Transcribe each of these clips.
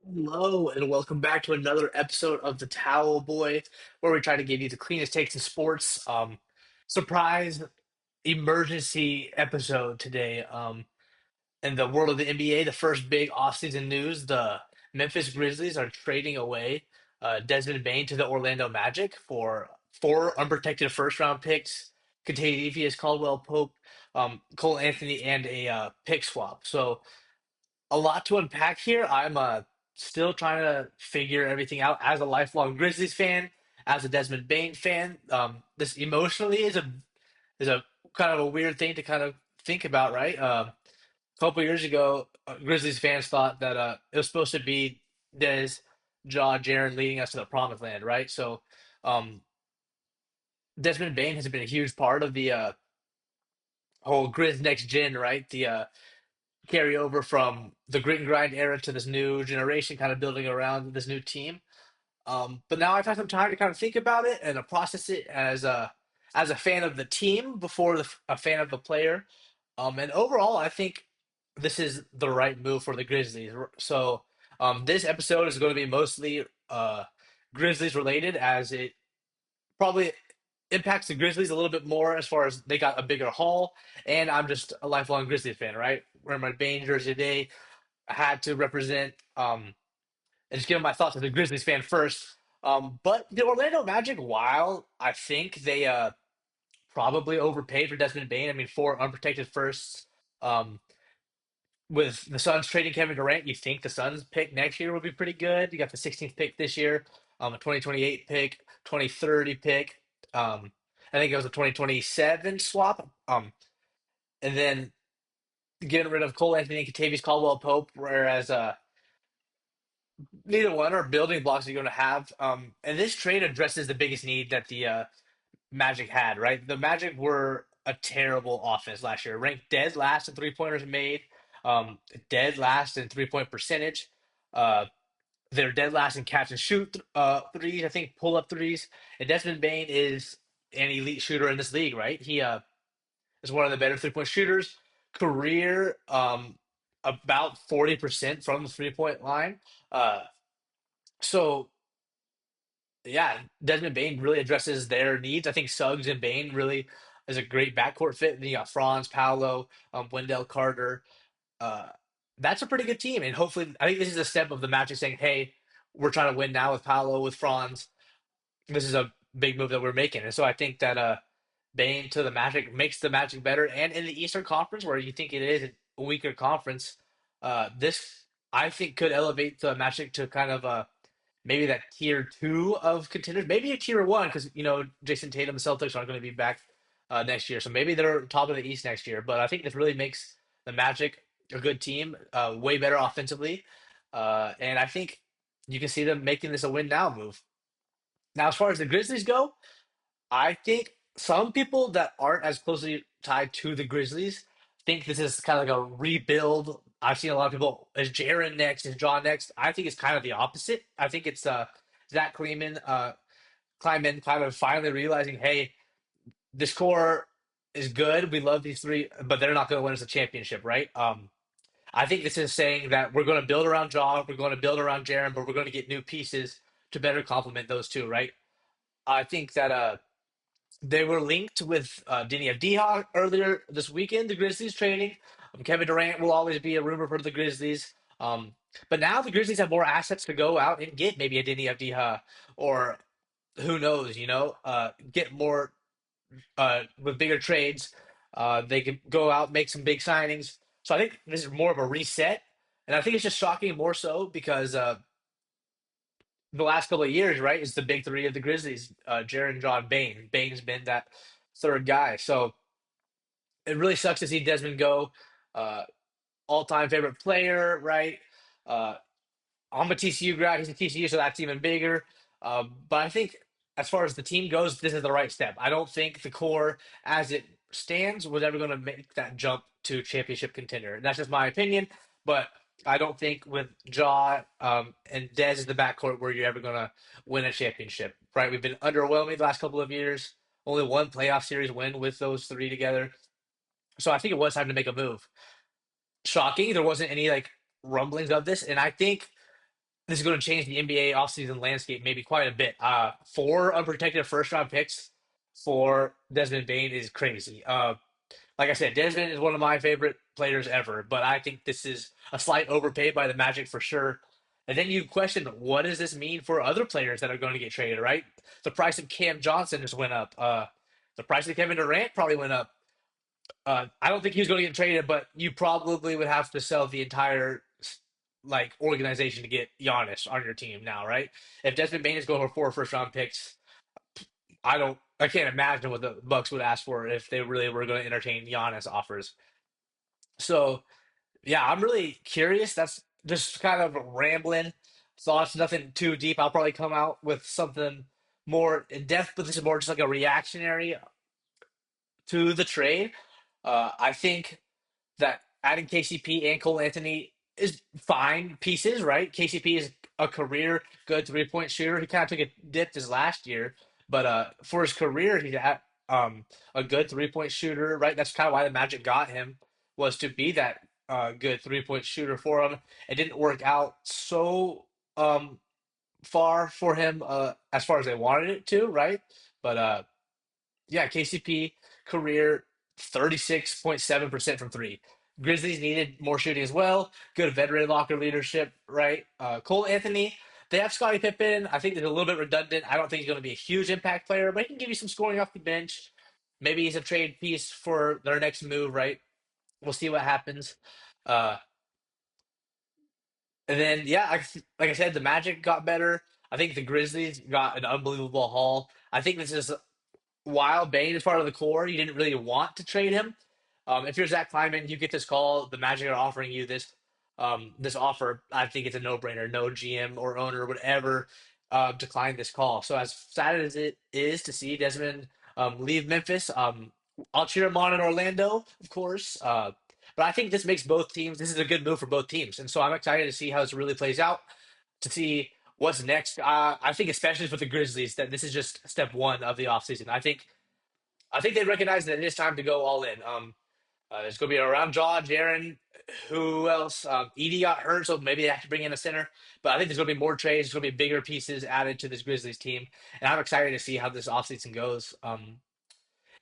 Hello, and welcome back to another episode of the Towel Boy, where we try to give you the cleanest takes in sports. Surprise emergency episode today. In the world of the NBA, the first big offseason news: the Memphis Grizzlies are trading away Desmond Bane to the Orlando Magic for four unprotected first-round picks, Contavious Caldwell Pope, Cole Anthony, and a pick swap. So a lot to unpack here. I'm still trying to figure everything out as a lifelong Grizzlies fan, as a Desmond Bane fan. This emotionally is a kind of a weird thing to kind of think about, right? A couple years ago, Grizzlies fans thought that it was supposed to be Des, Ja, Jaren leading us to the promised land, right? So um, Desmond Bane has been a huge part of the whole Grizz next gen, right? The carry over from the grit and grind era to this new generation, kind of building around this new team. But now I've had some time to kind of think about it and process it as a fan of the team before a fan of the player. And overall, I think this is the right move for the Grizzlies. So this episode is going to be mostly Grizzlies related, as it probably impacts the Grizzlies a little bit more as far as they got a bigger haul. And I'm just a lifelong Grizzlies fan, right? Wearing my Bane jersey today. I had to represent and just give my thoughts as a Grizzlies fan first. But the Orlando Magic, while I think they probably overpaid for Desmond Bane, I mean, four unprotected firsts. Um, with the Suns trading Kevin Durant, you think the Suns pick next year will be pretty good. You got the 16th pick this year, a 2028 pick, 2030 pick. I think it was a 2027 swap. And then getting rid of Cole Anthony and Kentavious Caldwell Pope, whereas neither one are building blocks you're going to have. And this trade addresses the biggest need that the Magic had, right? The Magic were a terrible offense last year, ranked dead last in three pointers made, um, dead last in 3 point percentage. Uh, they're dead last in catch and shoot threes, I think pull up threes. And Desmond Bain is an elite shooter in this league, right? He is one of the better 3 point shooters. Career about 40% from the 3 point line. Uh, so yeah, Desmond Bain really addresses their needs. I think Suggs and Bain really is a great backcourt fit. Then you got Franz, Paolo, Wendell Carter. Uh, that's a pretty good team. And hopefully, I think this is a step of the Magic saying, hey, we're trying to win now with Paolo, with Franz. This is a big move that we're making. And so I think that Bane to the Magic makes the Magic better. And in the Eastern Conference, where you think it is a weaker conference, this I think could elevate the Magic to kind of maybe that tier two of contenders, maybe a tier one because Jason Tatum, the Celtics aren't going to be back next year, so maybe they're top of the East next year. But I think this really makes the Magic a good team, way better offensively, and I think you can see them making this a win now move. Now, as far as the Grizzlies go, I think some people that aren't as closely tied to the Grizzlies think this is kind of like a rebuild. I've seen a lot of people, is Jaren next? Is John next? I think it's kind of the opposite. I think it's Zach Kleiman kind of finally realizing, hey, this core is good. We love these three, but they're not going to win us a championship, right? I think this is saying that we're going to build around John, we're going to build around Jaren, but we're going to get new pieces to better complement those two, right? I think that they were linked with Deni Avdija earlier this weekend, the Grizzlies trading. Kevin Durant will always be a rumor for the Grizzlies. But now the Grizzlies have more assets to go out and get maybe a Deni Avdija or who knows, get more with bigger trades. They can go out, make some big signings. So I think this is more of a reset. And I think it's just shocking more so because the last couple of years, right, is the big three of the Grizzlies, Jaren, John, Bane. Bane's been that third guy. So it really sucks to see Desmond go. Uh, All-time favorite player, right? Uh, I'm a TCU grad. He's a TCU, so that's even bigger. But I think as far as the team goes, this is the right step. I don't think the core, as it stands, was ever going to make that jump to championship contender. And that's just my opinion. But I don't think with Jaw and Dez in the backcourt where you're ever going to win a championship. Right? We've been underwhelming the last couple of years. Only one playoff series win with those three together. So I think it was time to make a move. Shocking, there wasn't any like rumblings of this, and I think this is going to change the NBA offseason landscape maybe quite a bit. Four unprotected first round picks for Desmond Bane is crazy. Like I said, Desmond is one of my favorite players ever, but I think this is a slight overpay by the Magic for sure. And then you question, what does this mean for other players that are going to get traded, right? The price of Cam Johnson just went up. The price of Kevin Durant probably went up. I don't think he was going to get traded, but you probably would have to sell the entire like organization to get Giannis on your team now, right? If Desmond Bane is going for four first round picks, I can't imagine what the Bucks would ask for if they really were going to entertain Giannis offers. So yeah, I'm really curious. That's just kind of rambling thoughts, nothing too deep. I'll probably come out with something more in depth, but this is more just like a reactionary to the trade. I think that adding KCP and Cole Anthony is fine pieces, right? KCP is a career good 3 point shooter. He kind of took a dip this last year, but for his career, he's a good 3 point shooter, right? That's kind of why the Magic got him was to be that good 3 point shooter for him. It didn't work out so far for him as far as they wanted it to, right? But yeah, KCP career 36.7% from three. Grizzlies needed more shooting as well. Good veteran locker leadership, right? Cole Anthony, they have Scottie Pippen. I think they're a little bit redundant. I don't think he's going to be a huge impact player, but he can give you some scoring off the bench. Maybe he's a trade piece for their next move, right? We'll see what happens. Uh, and then, yeah, like I said, the Magic got better. I think the Grizzlies got an unbelievable haul. I think this is while Bane is part of the core, you didn't really want to trade him. If you're Zach Kleiman, you get this call. The Magic are offering you this offer. I think it's a no-brainer. No GM or owner would ever decline this call. So as sad as it is to see Desmond leave Memphis, I'll cheer him on in Orlando, of course. But I think this makes both teams. This is a good move for both teams, and so I'm excited to see how this really plays out. To see what's next. I think especially for the Grizzlies that this is just step one of the offseason. I think they recognize that it is time to go all in. It's going to be around Jaw, Jaron, who else? Edie got hurt, so maybe they have to bring in a center. But I think there's going to be more trades. There's going to be bigger pieces added to this Grizzlies team, and I'm excited to see how this offseason goes.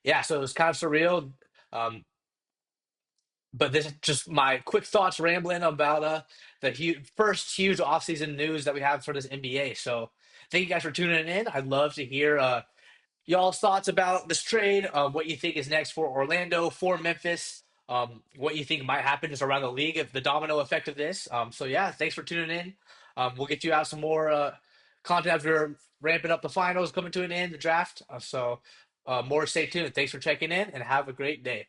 Yeah, so it was kind of surreal. Um, but this is just my quick thoughts rambling about the first huge offseason news that we have for this NBA. So thank you guys for tuning in. I'd love to hear y'all's thoughts about this trade, what you think is next for Orlando, for Memphis, what you think might happen just around the league if the domino effect of this. So yeah, thanks for tuning in. We'll get you out some more content after we're ramping up the finals coming to an end, the draft. More stay tuned. Thanks for checking in and have a great day.